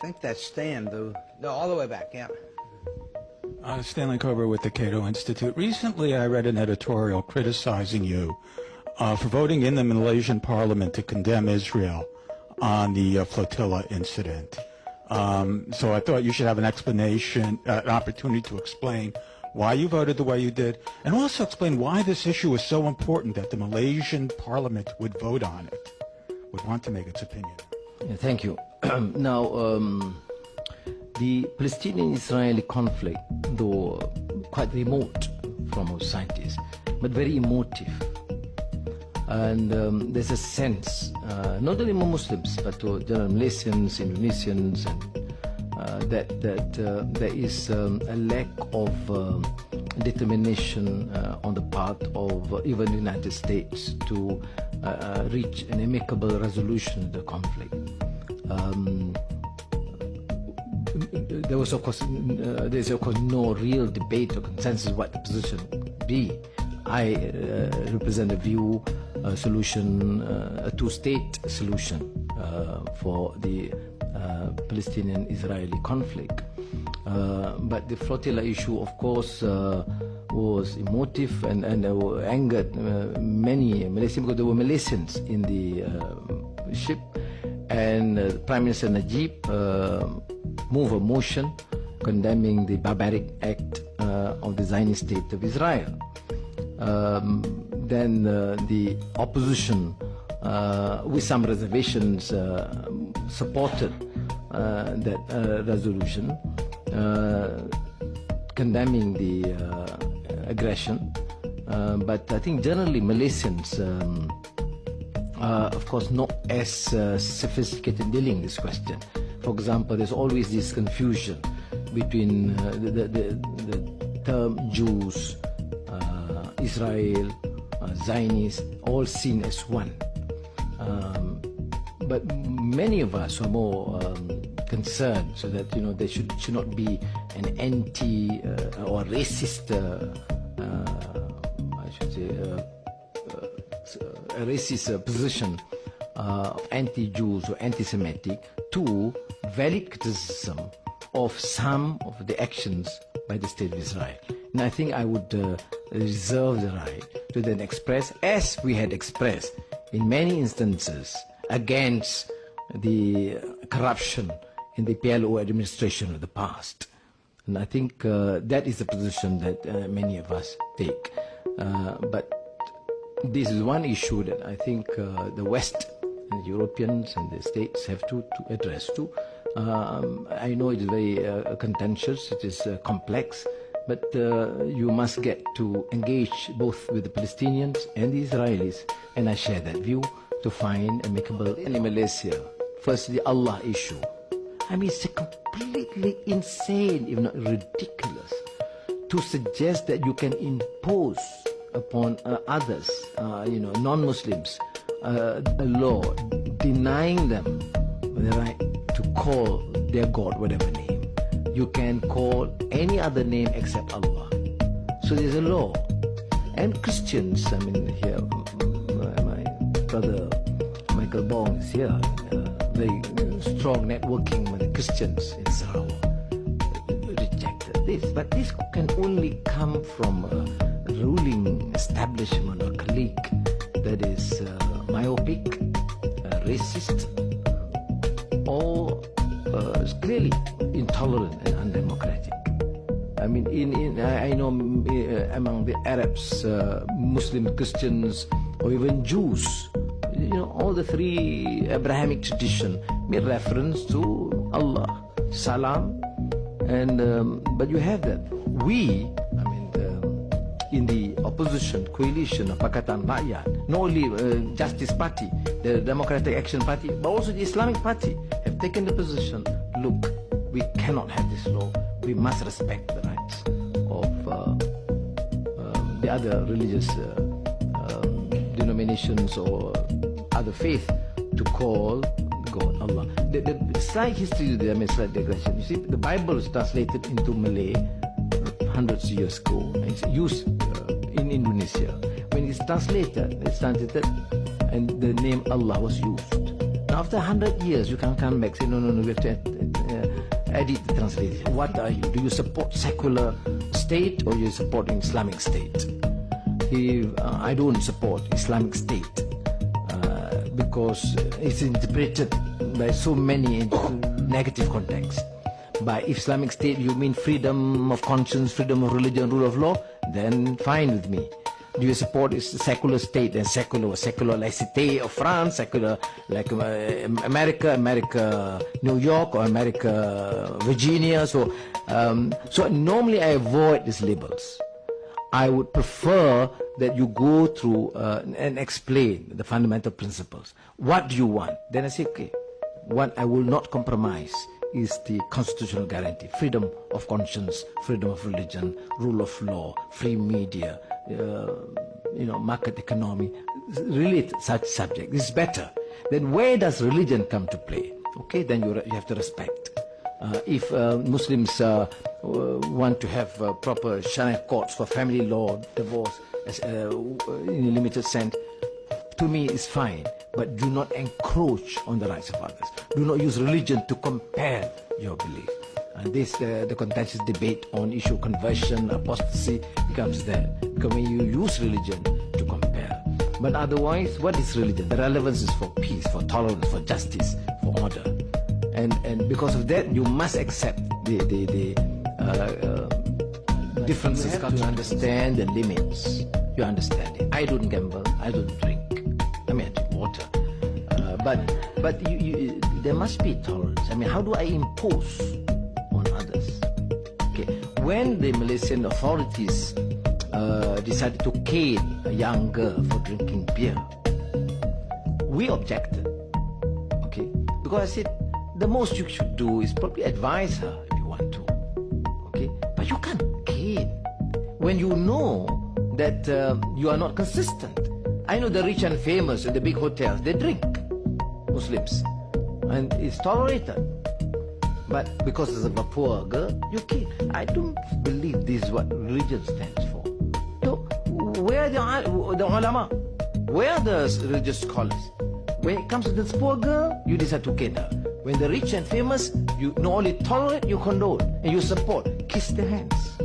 think that's Stan, though. No, all the way back, yeah. Stanley Cobra with the Cato Institute. Recently, I read an editorial criticizing you for voting in the Malaysian parliament to condemn Israel on the Flotilla incident. So I thought you should have an explanation, an opportunity to explain why you voted the way you did, and also explain why this issue is so important that the Malaysian parliament would vote on it, would want to make its opinion. Yeah, thank you. Now, the Palestinian-Israeli conflict, though quite remote from our societies, but very emotive. And there's a sense, not only among Muslims, but to general Malaysians, Indonesians, and that there is a lack of determination on the part of even the United States to reach an amicable resolution of the conflict. There's of course no real debate or consensus what the position be. I represent a view, a solution, a two-state solution for the Palestinian-Israeli conflict. But the Flotilla issue, of course, was emotive and angered many Malaysians, because there were Malaysians in the ship, and Prime Minister Najib moved a motion condemning the barbaric act of the Zionist state of Israel. Then the opposition, with some reservations, supported that resolution condemning the aggression. But I think generally Malaysians of course not as sophisticated in dealing with this question. For example, there's always this confusion between the term Jews, Israel, Zionists, all seen as one. But many of us are more concerned, so that there should not be an anti or racist, I should say, a racist position, anti-Jews or anti-Semitic, to valid criticism of some of the actions by the State of Israel. And I think I would reserve the right to then express, as we had expressed in many instances, against the corruption in the PLO administration of the past. And I think that is the position that many of us take. But this is one issue that I think the West, and the Europeans and the States have to address too. I know it is very contentious, it is complex, but you must get to engage both with the Palestinians and the Israelis, and I share that view, to find amicable. In Malaysia, first the Allah issue. I mean, it's completely insane, if not ridiculous, to suggest that you can impose upon others, non-Muslims, a law denying them the right to call their God whatever name. You can call any other name except Allah. So there's a law. And Christians, I mean, here, my brother Michael Bong is here, very strong networking with the Christians in Sarawak, rejected this. But this can only come from a ruling establishment or clique that is myopic, racist, or clearly intolerant and undemocratic. I mean, I know among the Arabs, Muslim, Christians, or even Jews, all the three Abrahamic tradition made reference to Allah, Salam, and but you have that. We, I mean, in the opposition coalition of Pakatan Rakyat, not only Justice Party, the Democratic Action Party, but also the Islamic Party, have taken the position, look, we cannot have this law. We must respect the rights of the other religious denominations or other faith to call God Allah. The slight history of them is slight digression. You see, the Bible is translated into Malay hundreds of years ago. It's used in Indonesia. When it's translated, and the name Allah was used. Now, after 100 years, you can come back and say, no, we have to edit the translation. What are you? Do you support secular state or you support Islamic state? I don't support Islamic state because it's interpreted by so many negative contexts. By Islamic state you mean freedom of conscience, freedom of religion, rule of law, then fine with me. Do you support a secular state and secular like Cité of France, secular like America, New York, or America, Virginia? So normally I avoid these labels. I would prefer that you go through and explain the fundamental principles. What do you want? Then I say, okay, what I will not compromise is the constitutional guarantee, freedom of conscience, freedom of religion, rule of law, free media, market economy, really such subject. This is better. Then where does religion come to play? Okay, then you have to respect. If Muslims want to have proper Sharia courts for family law, divorce, in a limited sense, to me it's fine. But do not encroach on the rights of others. Do not use religion to compare your belief. And this, the contentious debate on issue of conversion, apostasy becomes there. Because when you use religion to compare. But otherwise, what is religion? The relevance is for peace, for tolerance, for justice, for order. And because of that, you must accept the differences. You have to understand the limits. You understand it. I don't gamble. I don't drink. I mean, I drink water. But there must be tolerance. I mean, how do I impose on others? Okay. When the Malaysian authorities decided to cane a young girl for drinking beer, we objected. Okay, because I said the most you should do is probably advise her if you want to. Okay, but you can't cane when you know that you are not consistent. I know the rich and famous in the big hotels, they drink, Muslims, and it's tolerated. But because of a poor girl, you can't. I don't believe this is what religion stands for. So, where are the ulama? Where are the religious scholars? When it comes to this poor girl, you decide to cane her. When the rich and famous, you not only tolerate, you condone, and you support. Kiss their hands.